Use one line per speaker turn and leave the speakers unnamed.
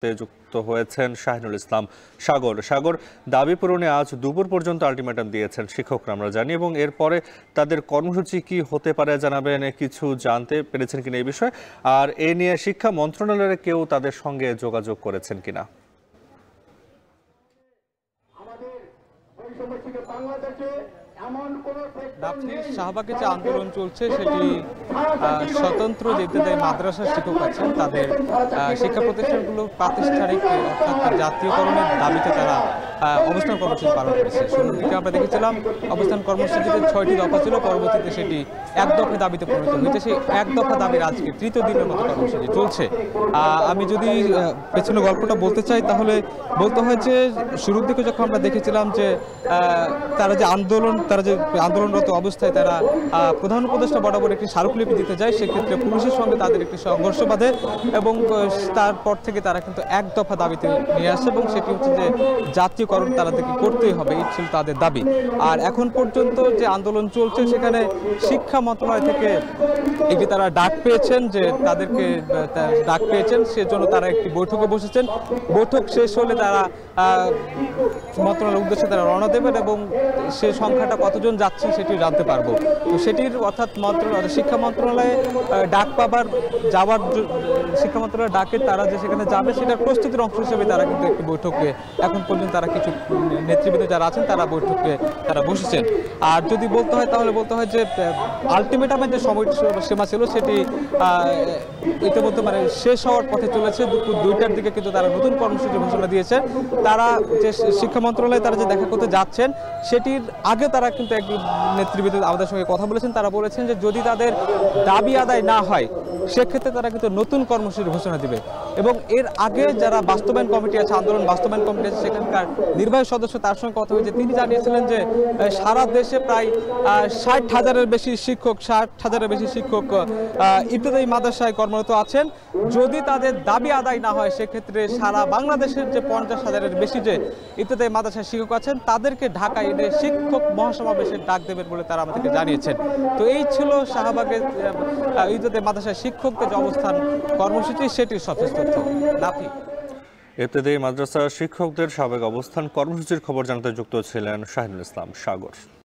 যুক্ত হয়েছেন শাহিনুল ইসলাম সাগর। দাবি পূরণে আজ দুপুর পর্যন্ত আলটিমেটাম দিয়েছেন শিক্ষকরা, আমরা জানি, এবং এরপরে তাদের কর্মসূচি কি হতে পারে জানাবেন। কিছু জানতে পেরেছেন কিনা এই বিষয়ে, আর এ নিয়ে শিক্ষা মন্ত্রণালয়ের কেউ তাদের সঙ্গে যোগাযোগ করেছেন কিনা?
শাহবাগে যে আন্দোলন চলছে সেটি স্বতন্ত্র যে মাদ্রাসার শিক্ষক আছেন তাদের শিক্ষা প্রতিষ্ঠানগুলো প্রাতিষ্ঠানিক অর্থাৎ জাতীয়করণের দাবিতে তারা অবস্থান কর্মসূচি পালন করেছে। শুরুর দিকে আমরা দেখেছিলাম অবস্থান কর্মসূচিতে 6টি দফা ছিল, পরবর্তীতে সেটি এক দফা দাবিতে পরিণত হয়েছে। সেই এক দফা দাবির আজকে তৃতীয় দিনের মতো কর্মসূচি চলছে। আমি যদি পেছনে গল্পটা বলতে চাই তাহলে বলতে হয় যে শুরুর দিকে যখন আমরা দেখেছিলাম যে তারা যে আন্দোলনরত অবস্থায় তারা প্রধান উপদেষ্টা বরাবর একটি স্মারকলিপি দিতে যায়, সেক্ষেত্রে পুলিশের সঙ্গে তাদের একটি সংঘর্ষ বাধে এবং তারপর থেকে তারা কিন্তু এক দফা দাবিতে নিয়ে আসে এবং সেটি হচ্ছে যে জাতীয়করণ তাদেরকে করতেই হবে, এই ছিল তাদের দাবি। আর এখন পর্যন্ত যে আন্দোলন চলছে সেখানে শিক্ষা মন্ত্রণালয় থেকে একটি তারা ডাক পেয়েছেন, যে তাদেরকে ডাক পেয়েছেন, সেজন্য তারা একটি বৈঠকে বসেছেন। বৈঠক শেষ হলে তারা মন্ত্রণালয়ের উদ্দেশ্যে তারা রওনা দেবেন এবং সে সংখ্যাটা কতজন যাচ্ছে সেটিও জানতে পারবো। তো সেটির অর্থাৎ শিক্ষা মন্ত্রণালয়ে ডাক যাওয়ার শিক্ষা মন্ত্রণালয়ের ডাকে তারা যে সেখানে যাবে সেটার প্রস্তুতির অংশ হিসেবে তারা কিন্তু একটি বৈঠকে এখন পর্যন্ত তারা কিছু নেতৃবৃন্দ যারা আছেন তারা বৈঠকে তারা বসেছেন। আর যদি বলতে হয় তাহলে বলতে হয় যে আলটিমেটামের যে সময়সীমা ছিল সেটি ইতিমধ্যে শেষ হওয়ার পথে চলেছে। দুপুর 2টার দিকে কিন্তু তারা নতুন কর্মসূচি ঘোষণা দিয়েছে। তারা যে শিক্ষা মন্ত্রণালয়ে তারা যে দেখা করতে যাচ্ছেন সেটির আগে তারা কিন্তু এক নেতৃবৃন্দ আমাদের সঙ্গে কথা বলেছেন। তারা বলেছেন যে যদি তাদের দাবি আদায় না হয় সেক্ষেত্রে তারা কিন্তু নতুন কর্মসূচির ঘোষণা দিবে। এবং এর আগে যারা বাস্তবায়ন কমিটি আছে, আন্দোলন বাস্তবায়ন কমিটি আছে, সেখানকার নির্বাহী সদস্য তার সঙ্গে কথা হয়েছে, তিনি জানিয়েছিলেন যে সারা দেশে প্রায় 60,000-এর বেশি শিক্ষক ইবতেদায়ী মাদ্রাসায় কর্মরত আছেন। যদি তাদের দাবি আদায় না হয় সেক্ষেত্রে সারা বাংলাদেশের যে 50,000-এর বেশি যে ইবতেদায়ী মাদ্রাসার শিক্ষক আছেন তাদেরকে ঢাকায় এনে শিক্ষক মহাসমাবেশের ডাক দেবেন বলে তারা আমাদেরকে জানিয়েছেন। তো এই ছিল শাহবাগের ইবতেদায়ী মাদ্রাসার শিক্ষকদের যে অবস্থান কর্মসূচি সেটির সবশেষ তথ্য। নাফি,
ইবতেদায়ী মাদ্রাসার শিক্ষকদের শাহবাগ অবস্থান কর্মসূচির খবর জানাতে যুক্ত ছিলেন শাহিনুল ইসলাম সাগর।